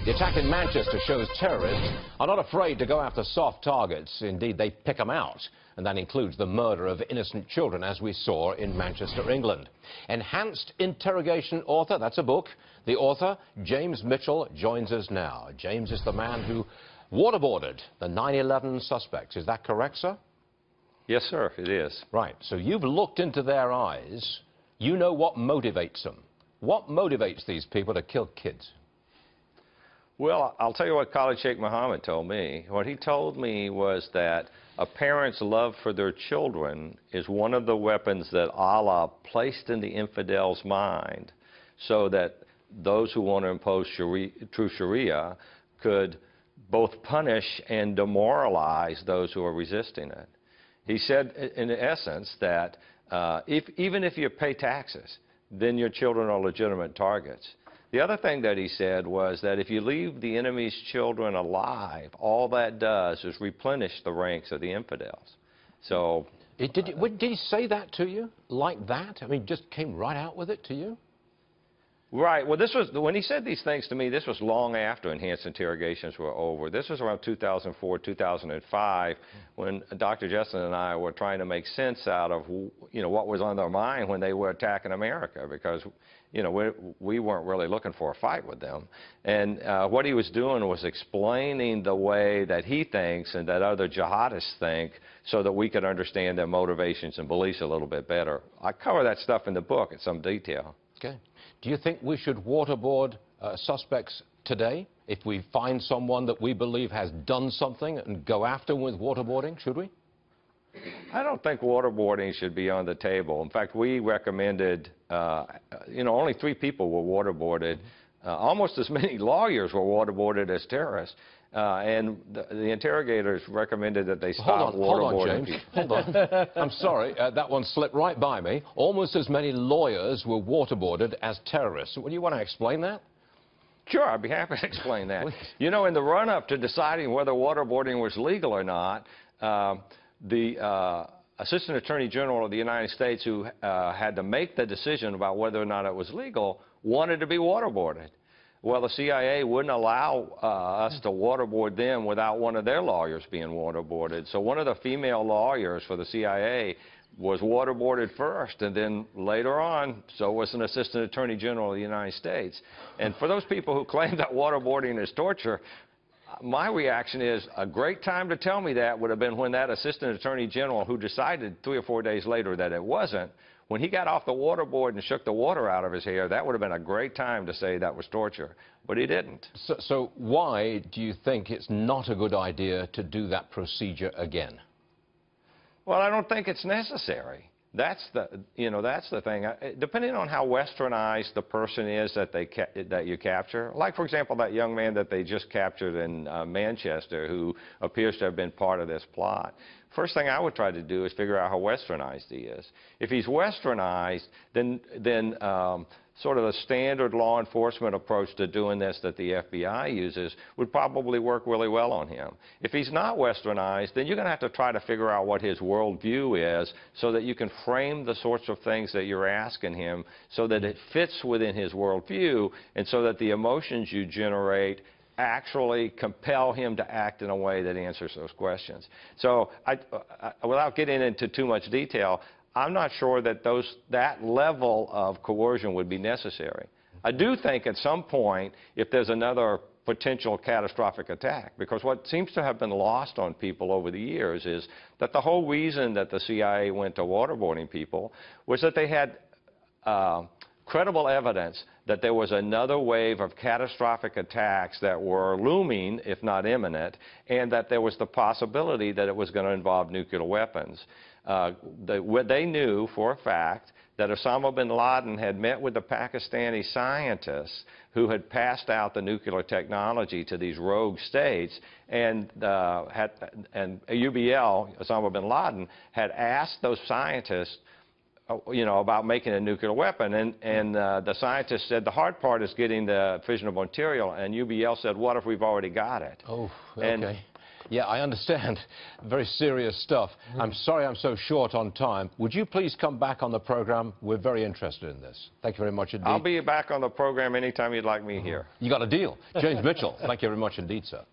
The attack in Manchester shows terrorists are not afraid to go after soft targets. Indeed, they pick them out. And that includes the murder of innocent children, as we saw in Manchester, England. Enhanced Interrogation author, that's a book. The author, James Mitchell, joins us now. James is the man who waterboarded the 9/11 suspects. Is that correct, sir? Yes, sir, it is. Right. So you've looked into their eyes. You know what motivates them. What motivates these people to kill kids? Well, I'll tell you what Khalid Sheikh Mohammed told me. What he told me was that a parent's love for their children is one of the weapons that Allah placed in the infidel's mind so that those who want to impose true Sharia could both punish and demoralize those who are resisting it. He said, in essence, that even if you pay taxes, then your children are legitimate targets. The other thing that he said was that if you leave the enemy's children alive, all that does is replenish the ranks of the infidels. So, did he say that to you like that? I mean, just came right out with it to you? Right. Well, this was when he said these things to me. This was long after enhanced interrogations were over. This was around 2004, 2005, when Dr. Justin and I were trying to make sense out of what was on their mind when they were attacking America, because we weren't really looking for a fight with them. And what he was doing was explaining the way that he thinks and that other jihadists think, so that we could understand their motivations and beliefs a little bit better. I cover that stuff in the book in some detail. Okay. Do you think we should waterboard suspects today? If we find someone that we believe has done something and go after them with waterboarding, should we? I don't think waterboarding should be on the table. In fact, we recommended, only 3 people were waterboarded. Almost as many lawyers were waterboarded as terrorists. And the interrogators recommended that they stop waterboarding people. Hold on, James. I'm sorry, that one slipped right by me. Almost as many lawyers were waterboarded as terrorists. Would you want to explain that? Sure, I'd be happy to explain that. In the run-up to deciding whether waterboarding was legal or not, the Assistant Attorney General of the United States, who had to make the decision about whether or not it was legal, wanted to be waterboarded. Well, the CIA wouldn't allow us to waterboard them without one of their lawyers being waterboarded. So one of the female lawyers for the CIA was waterboarded first, and then later on, so was an Assistant Attorney General of the United States. And for those people who claim that waterboarding is torture, my reaction is a great time to tell me that would have been when that Assistant Attorney General, who decided 3 or 4 days later that it wasn't, when he got off the waterboard and shook the water out of his hair, that would have been a great time to say that was torture. But he didn't. So why do you think it's not a good idea to do that procedure again? Well, I don't think it's necessary. That's the thing. Depending on how westernized the person is that you capture, like, for example, that young man that they just captured in Manchester, who appears to have been part of this plot. First thing I would try to do is figure out how westernized he is. If he's westernized, then sort of the standard law enforcement approach to doing this that the FBI uses would probably work really well on him. If he's not westernized, then you're going to have to try to figure out what his worldview is so that you can frame the sorts of things that you're asking him so that it fits within his worldview, and so that the emotions you generate actually compel him to act in a way that answers those questions. So without getting into too much detail, I'm not sure that that level of coercion would be necessary. I do think at some point, if there's another potential catastrophic attack, because what seems to have been lost on people over the years is that the whole reason that the CIA went to waterboarding people was that they had credible evidence that there was another wave of catastrophic attacks that were looming, if not imminent, and that there was the possibility that it was going to involve nuclear weapons. They knew for a fact that Osama bin Laden had met with the Pakistani scientists who had passed out the nuclear technology to these rogue states, and UBL, Osama bin Laden, had asked those scientists about making a nuclear weapon, and the scientists said the hard part is getting the fissionable material, and UBL said, what if we've already got it? Oh, okay. Yeah, I understand. Very serious stuff. I'm sorry I'm so short on time. Would you please come back on the program? We're very interested in this. Thank you very much indeed. I'll be back on the program anytime you'd like me here. You got a deal. James Mitchell, thank you very much indeed, sir.